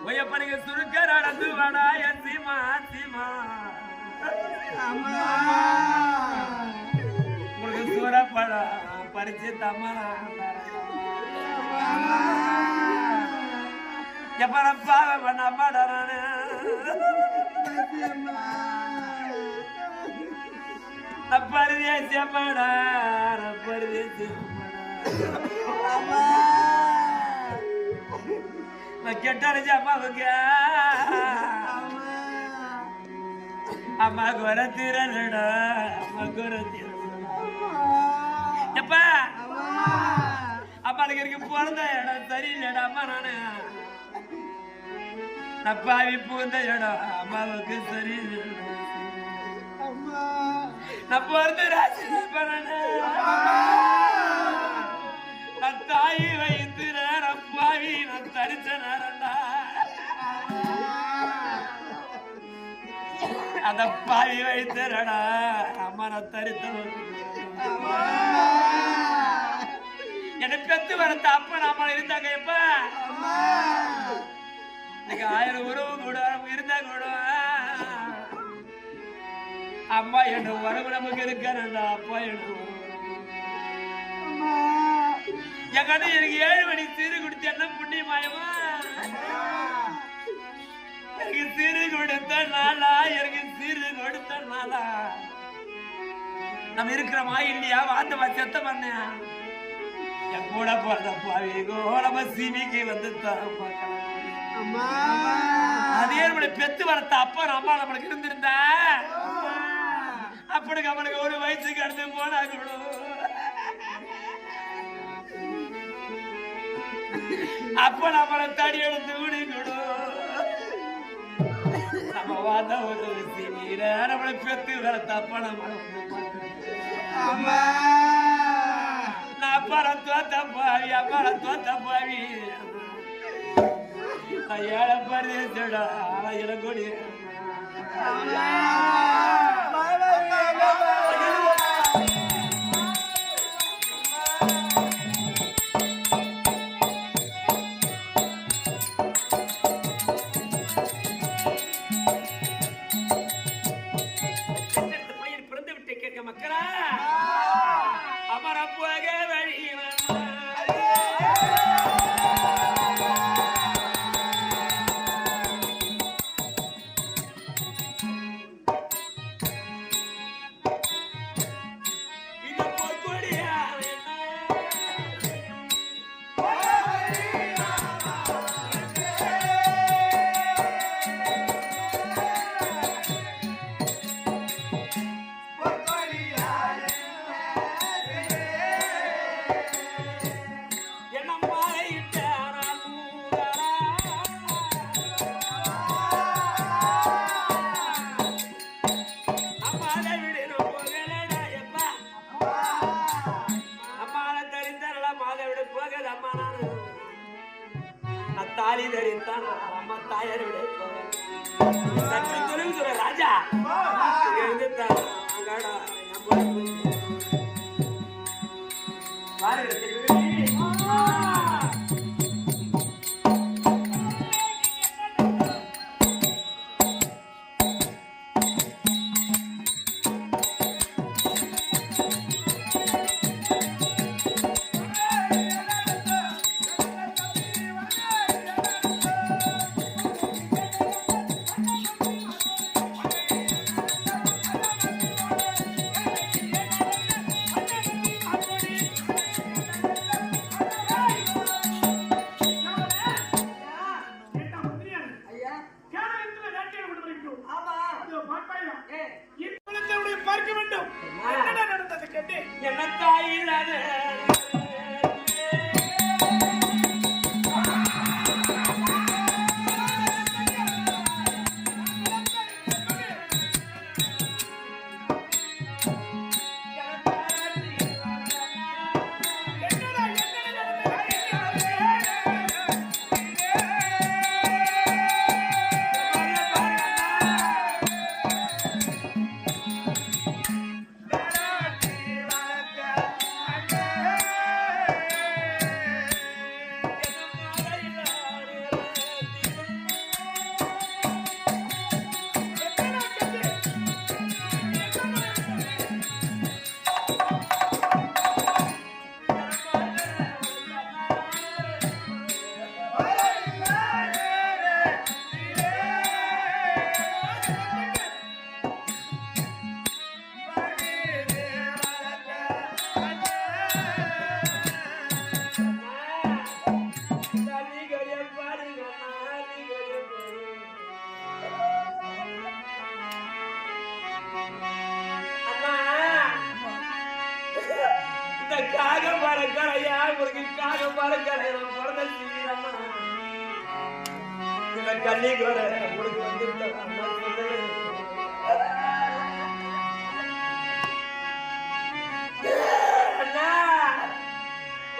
ஒய்யப்பனுக்கு சுருக்க நடந்து வாடா என் சீமா சீமா உங்களுக்கு சூறப்பழம் பறிச்சு தம்மா எப்ப நான் பாவ பண்ண மாட்டானு பரிதேசியமாடா நான் கெட்டடிச்சு அம்மாவுக்கு அம்மாவுக்கு வர தீரலடா அம்மாவுக்கு வர எப்பா அம்மாளுக்கு இருக்கு பிறந்த இடம் சரியில்லடா அம்மா நான் பாவி பூந்த இடம் அம்மாவுக்கு சரியில்லை நான் பிறந்த ராசி நான் தாயி வைத்து நேரம் பாவி நான் தரிச்ச நேரம்டா அந்த பாவி வைத்தரடா அம்மா நான் தரித்தவன் என்னை பெத்து வரத்த அப்ப நாம இருந்தாங்க எப்ப இன்னைக்கு 1000 உறவு கூட இருந்தா கூட அம்மா என்ன உறவு நமக்கு இருக்கிறா அப்பா என்ன என் கண்ணு எனக்கு 7 மணி சீரு குடிச்சு என்ன புண்ணியமாயமா எனக்கு சீரு கொடுத்த நாளா எனக்கு சீரு கொடுத்த நாளா நம்ம இருக்கிறோமா இல்லையா வாந்தமா செத்த பண்ண என் கூட போறத பாவி கோலமா சிவிக்கு வந்து அதே நம்மளை பெத்து வளர்த்த அப்பா அம்மா நம்மளுக்கு இருந்திருந்தா அப்படி அவனுக்கு ஒரு வயசுக்கு அடுத்து போனா கூட அப்ப நம்மளை தடி எடுத்து விடி கொடு நம்ம வாத ஒரு நீர நம்மளை பெத்து வளர்த்த அப்பா நம்ம நான் அப்பாரம் தோத்த பாவி அப்பாரம் தோத்த பாவி ஏழை பரிதேசடா இளங்கொடி பிறந்து விட்டு கேட்க மக்களா அமர போக வழி தாலி தரித்தான் அம்மா தாயார் விட சற்று துணிவு ராஜா எழுந்துட்டான் பார்க்க வேண்டும் என்ன நடந்தது கேட்டு என்ன தாயில்லாத அந்த கள்ளிக்கூட உங்களுக்கு வந்து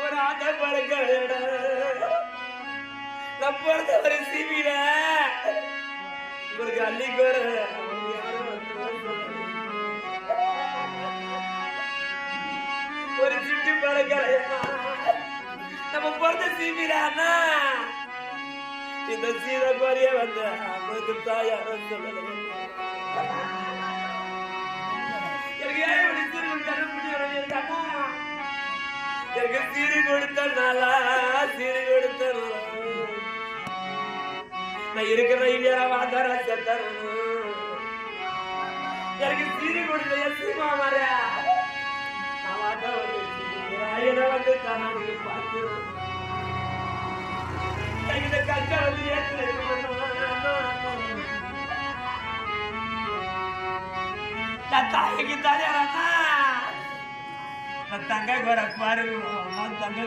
ஒரு ஆட்ட பழக்க நான் பிறந்த ஒரு சிவில ஒரு கள்ளிக்கூட ஒரு சுட்டி பழக்க நம்ம பிறந்த சிவிலானா இந்த சீத கோரிய வந்த அவங்களுக்கு தாயார சொல்லல எனக்கு ஏன் இப்படி கண்டுபிடி எனக்கு சீடு கொடுத்த நாளா சீடு கொடுத்த நான் இருக்கிற இல்லையா வாதாரா செத்தாரு எனக்கு சீடு கொடுத்த எஸ்மா மாறியா நான் வாதா வந்து தானே பார்த்து இந்த கஷ்ட வந்து நான் தாய்க்கு தாயாரா நான் தங்க கோர பாரு தங்க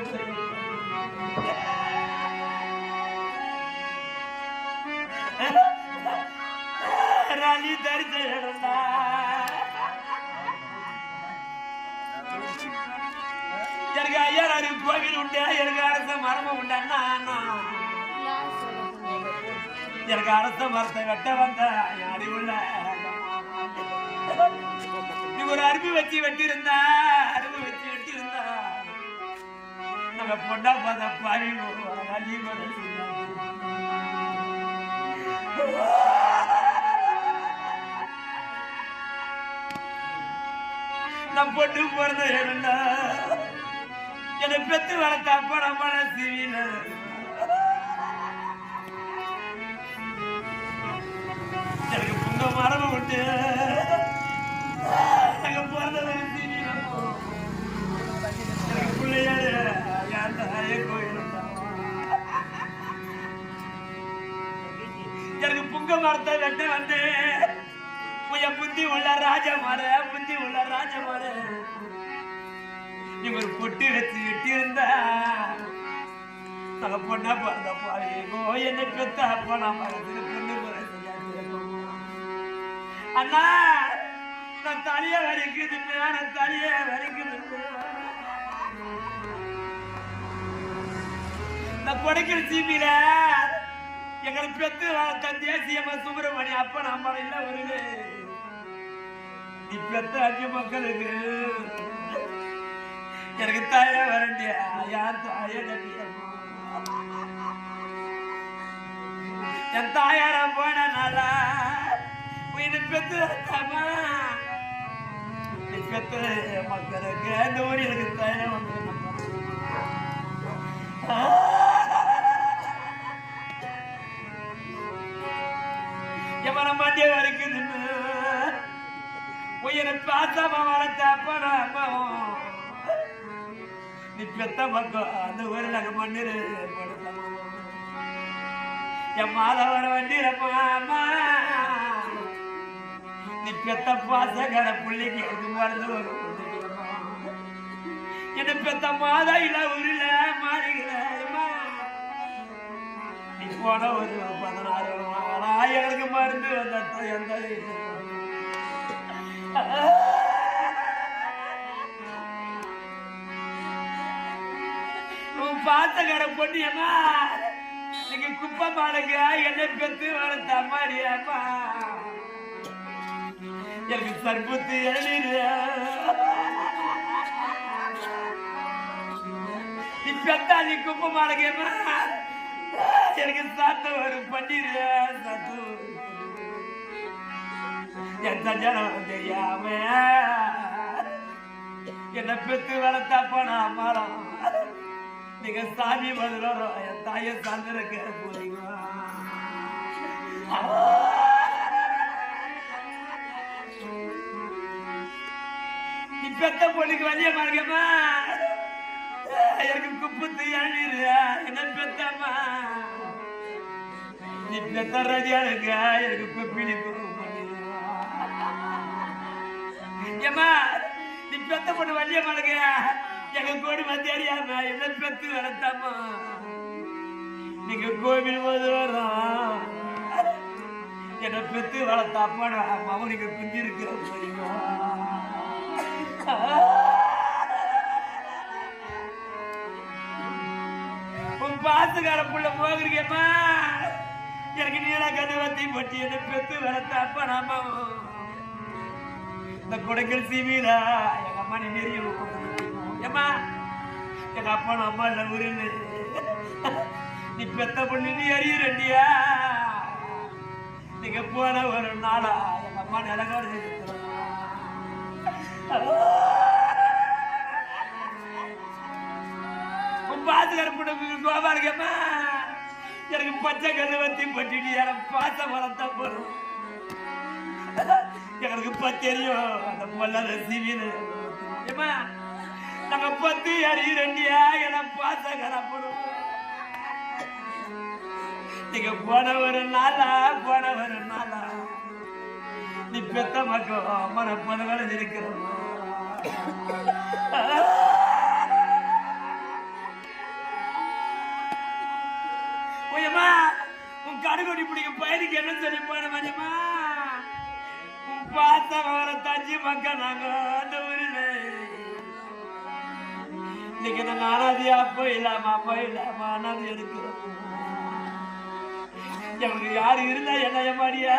ராணி தரிசா எனக்கு ஐயாறு கோவில் உண்டு எனக்கு அரச மரபு உண்டா எனக்கு அரச மரத்தை வெட்ட வந்த யாரி உள்ள நீ ஒரு அருவி வச்சு வெட்டியிருந்தா நம்ம பொண்ணா பார்த்த பாவி நான் பொண்ணு பிறந்த ஏன்னா என்னை பெத்து வளர்த்தா படம் சிவில எனக்கு புங்க மரபு உண்டு எனக்கு பிறந்த எனக்கு பிள்ளையாரு எனக்கு புங்க மரத்தை வெட்ட வந்து புத்தி உள்ள ராஜமார புத்தி உள்ள ராஜமார நீ ஒரு பொட்டு வச்சு வெட்டியிருந்தா நாங்க பொண்ணா பிறந்த பாவிங்கோ என்னை பெத்த அப்பா நான் மறந்து பொண்ணு அண்ணா நான் தலைய வரைக்குது நான் தலைய வரைக்குது நான் கொடைக்கிற சீப்பில எங்களை பெத்து தேசியமா சுப்பிரமணிய அப்ப நம்ம இல்ல வருது நீ பெத்த 5 மக்களுக்கு எனக்கு தாயா வரண்டியா யார் தாய என் தாயார போனால உயிரை பெத்து நீ பெத்த மக்களுக்கு அந்த ஊர் எனக்கு தாயா வந்து எவன மாட்டிய வரைக்கும் உயிரை பார்த்தாம வளர்த்தாப்ப நீ பெத்த மக்கள் அந்த ஊர் நாங்க மண்ணிரு என் மாதவர வண்டிரப்பா நீ பெத்த பாசகர புள்ளிக்கு எது மறந்து என்ன பெத்த மாதா இல்ல ஊரில் மாறிக்கிற நீ போன ஒரு 16 எனக்கு மருந்து வந்த எந்த பாத்தகர பொண்ணியம்மா நீங்க குப்பை மாளுங்க என்னை பெத்து வளர்த்த மாதிரியாப்பா எனக்கு சர்பத்து நீ பெத்தா நீ குப்பை மாளுங்கம்மா எனக்கு சாத்த ஒரு பன்னீர் சத்து எந்த ஜனம் தெரியாம என்ன பெத்து வளர்த்தாப்பா நான் மரம் நீங்க சாமி மதுரம் என் தாய சார்ந்திருக்க போறீங்க நீ பெத்த பொண்ணுக்கு வழிய மார்க்கமா எனக்கு குப்பத்து எழுநீர் என்ன பெத்தம்மா நீ பெத்த ரஜியா இருக்க எனக்கு குப்பிடி ஏமா நீ பெத்த பொண்ணு வழிய மார்க்க எங்க கோடி மத்தியாரியாம என்ன பெத்து வளர்த்தாமா நீங்க கோவில் போது வரோம் என்னை பெத்து வளர்த்த அப்பா நான் அவனுக்கு குஞ்சு இருக்கிற உன் பாத்துக்கார புள்ள போகிறீங்கம்மா எனக்கு நீல கதுவத்தி பட்டி என்னை பெத்து வளர்த்த அப்பா நாம இந்த கொடைக்கல் சீவிலா எங்க அம்மா நீ நெறிய ஏம்மா எங்க அப்பா அம்மா இல்ல ஊருன்னு நீ பெத்த பொண்ணு நீ அறியறண்டியா நீங்க போன ஒரு நாளா எங்க அம்மா நிலக்காடு பாத்துக்கார பொண்ணு கோபா இருக்கேம்மா எனக்கு பச்சை கல்லு வத்தி பட்டிட்டு எனக்கு பாச வளர்த்தா போறோம் எங்களுக்கு தெரியும் அந்த பொல்லாத சீவின்னு ஏமா நாங்க பத்து அறியறண்டியா என பாச கரப்படும் நீங்க போன ஒரு நாளா நீ பெத்த மக்கள் மன பதவில இருக்கிறோம் உன் கடுகொடி பிடிக்கும் பயிருக்கு என்ன சொல்லி போன மஞ்சமா உன் பாச வர தஞ்சி மக்கள் நாங்க அந்த ஊரில் இன்னைக்கு நாங்க அனாதியா போயிடலாமா அனாதி இருக்கிறோம் எங்களுக்கு யாரு இருந்தா என்ன மாடியா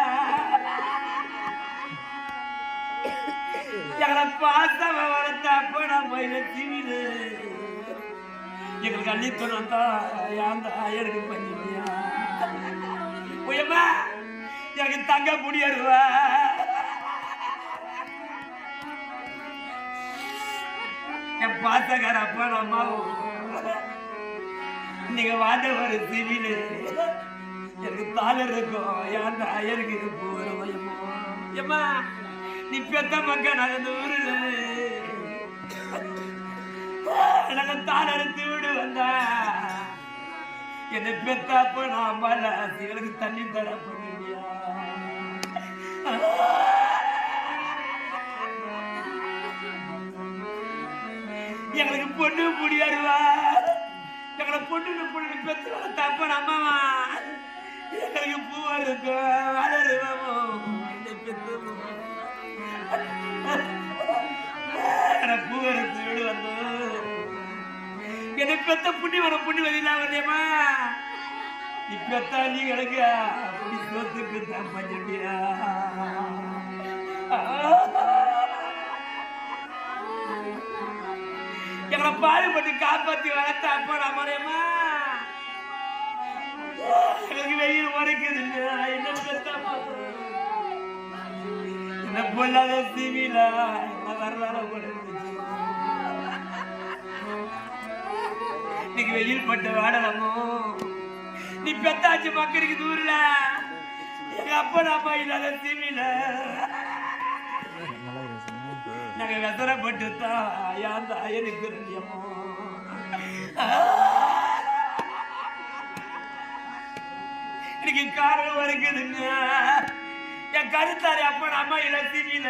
எங்களை பாச வளர்த்த அப்ப நான் பயில தீவிது எங்களுக்கு அள்ளி சொன்னா அந்த எனக்கு பண்ணியா உயமா எனக்கு தங்க முடியாருவா என் பாசக்கார அப்பா அம்மாவும் நீங்க வாண்ட ஒரு சிவிலு எனக்கு தாளர் இருக்கும் அந்த அயருக்கு போறோம் ஏமா நீ பெத்த மக்கள் நாங்க இந்த ஊருல நாங்க தாளர் வீடு வந்தா என்னை பெத்தாப்ப நான் மல எங்களுக்கு தண்ணி தர பண்ணியா எங்களுக்கு பொண்ணு முடியாருவா எங்களை பொண்ணு பெத்து வளர்த்தாப்ப அம்மாவா எங்களுக்கு பூ இருக்கும் வளருவோ பெத்து பூ எடுத்து வீடு வந்தோம் என்னை பெத்த புண்ணி வர புண்ணி வதிலாம் வரலையம்மா நீ பெத்தா நீ கிடக்க அப்படி சோத்துக்கு தான் பண்ணிட்டியா எங்களை பாடுபட்டு காப்பாத்தி வளர்த்த அப்பா நான் மறையம்மா எனக்கு வெயில் உரைக்குது என்ன பெத்தா என்ன பொல்லாத சீவிலா என்ன வரலாறு இன்னைக்கு வெயில் பட்டு வாடலாமோ நீ பெத்தாச்சு மக்களுக்கு தூரல எங்க அப்பா அம்மா இல்லாத தீவில நாங்க வெசரப்பட்டு தான் எனக்கு ரெண்டியமோ இன்னைக்கு காரணம் வரைக்குதுங்க என் கருத்தாரு அப்பா அம்மா இல்ல தீவில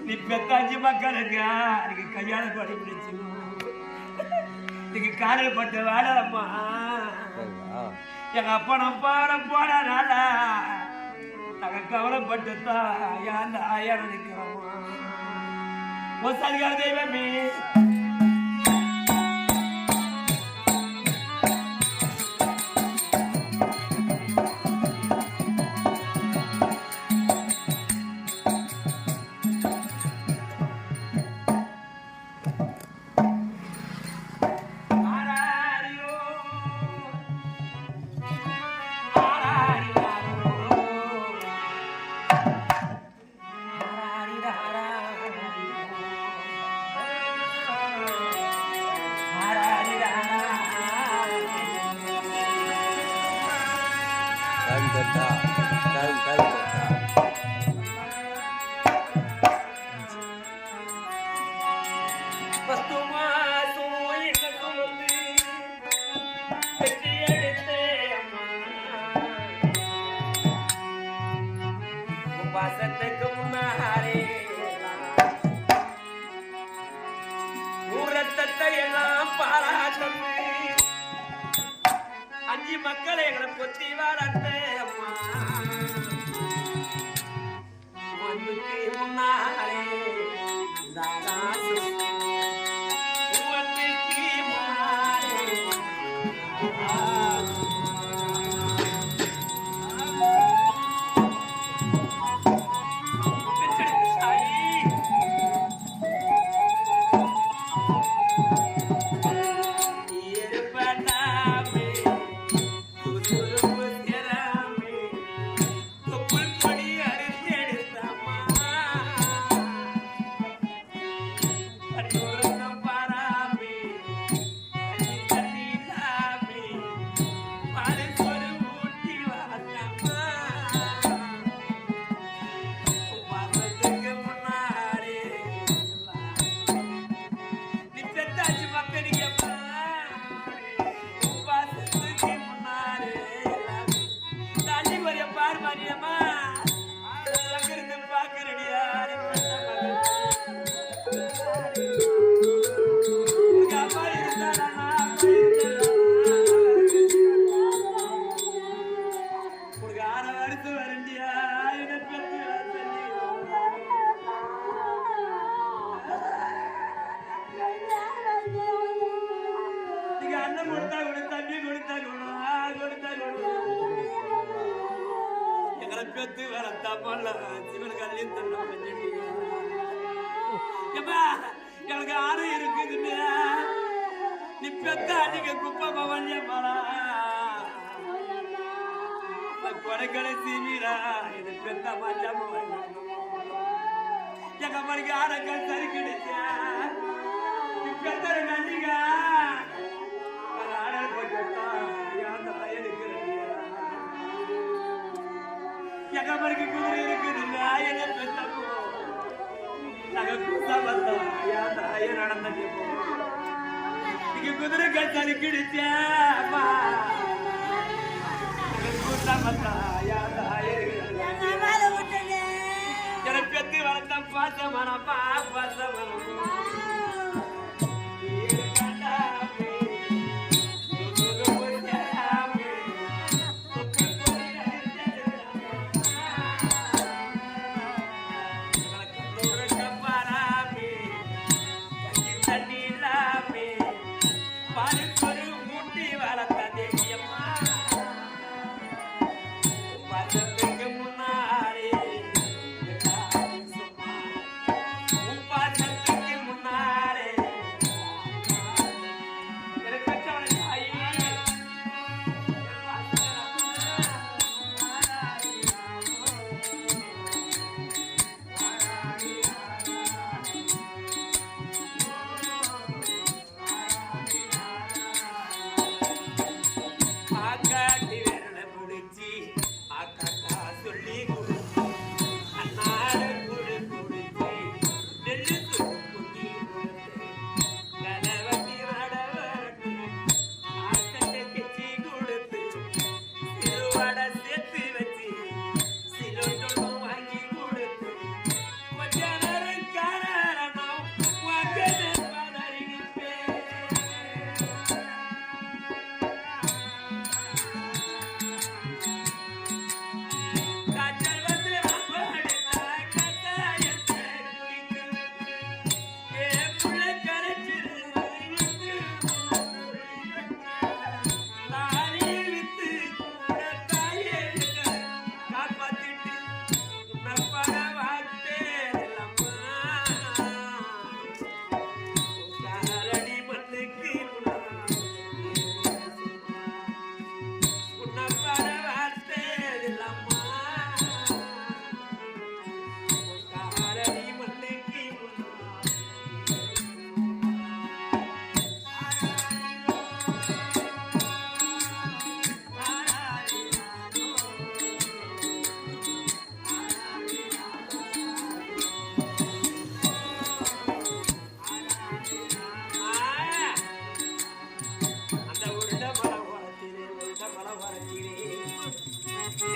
நீ பெத்தாச்சு மக்களுக்கு எனக்கு கையாள படி பிடிச்சு இன்னைக்கு காலையில் பட்டு வாடலம்மா எங்க அப்பா போன நாளா நாங்க கவலைப்பட்டுதான் அந்த ஆயா நினைக்கிறோமா ஒரு சரிகால தெய்வமே மக்களை எங்களை பொத்தி வளர்த்தேன் பெத்து வளர்த்தாமல்ல சிவன் கல்லையும் தன்னை பண்ணிட்டியா எனக்கு ஆறு இருக்குதுன்னு நீ பெத்த அன்னைக்கு குப்பை பவன்ய மரா கொடைக்கடை சீமிரா இது பெத்த மாச்சாம எங்க மணிக்கு ஆடக்கள் சரி கிடைச்சா நீ பெத்த நன்றிங்க ஆடல் போட்டா அந்த பையன் இருக்கிற எங்க மணிக்கு குதிரை இருக்குதுங்க என்ன பெத்தப்போ நாங்க கூசா வந்தா அந்த ஐயன் நடந்தே போ நீங்க குதிரை கட்டாளி கிடைச்சா எனக்கு பெத்து வளர்த்த பாசமான பாசமான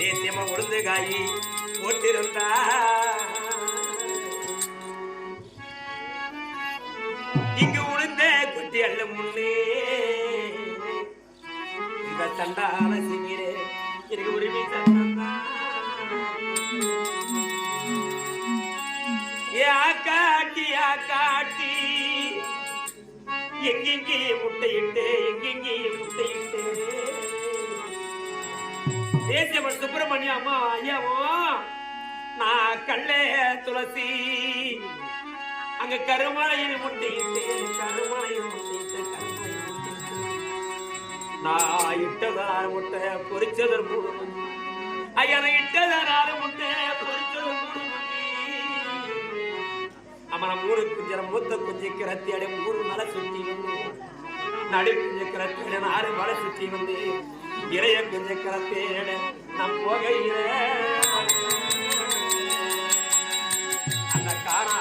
தேசியமா உளுந்து காயி போட்டிருந்தா இங்கு உளுந்த குட்டி அள்ள முன்னே இந்த சண்டான சிங்கிரே எனக்கு உரிமை தந்தா காட்டி எங்கெங்கே முட்டையிட்டு தேசியமன் சுப்பிரமணிய அம்மா ஐயாவும் நான் கல்லே துளசி அங்க கருமலையில் முட்டையிட்டு நான் இட்டதார முட்டை பொறிச்சதர் 3 மணி ஐயா நான் இட்டதார முட்டை பொறிச்சதர் 3 மணி அம்மா 3 குஞ்சரம் மூத்த குஞ்சு கிரத்தி அடை 3 மலை சுற்றி வந்து நடு குஞ்சு கிரத்தி அடை 6 மலை சுற்றி வந்து இறைய குஞ்ச கிரத்தேட நம் போகையில அந்த காணா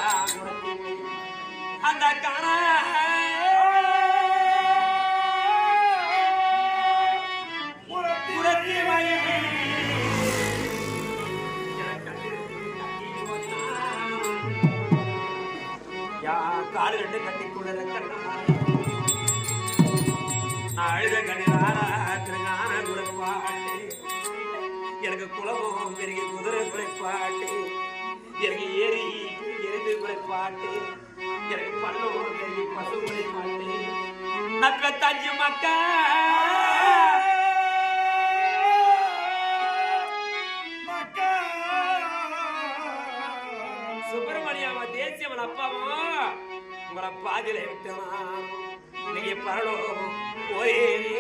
காடு 2 கட்டிக்குள்ள அழுத கணிதான குறைப்பாட்டு எனக்கு குளமும் பெருகி குதிரை குறைப்பாட்டு எனக்கு ஏறி எரிந்து குறைப்பாட்டு எனக்கு பள்ளமும் பெருகி பசு குறைப்பாட்டு நட்ப தஞ்சு மக்கா மக்கா பாதியில விட்டனா நீங்க பரலோகம் போயேனே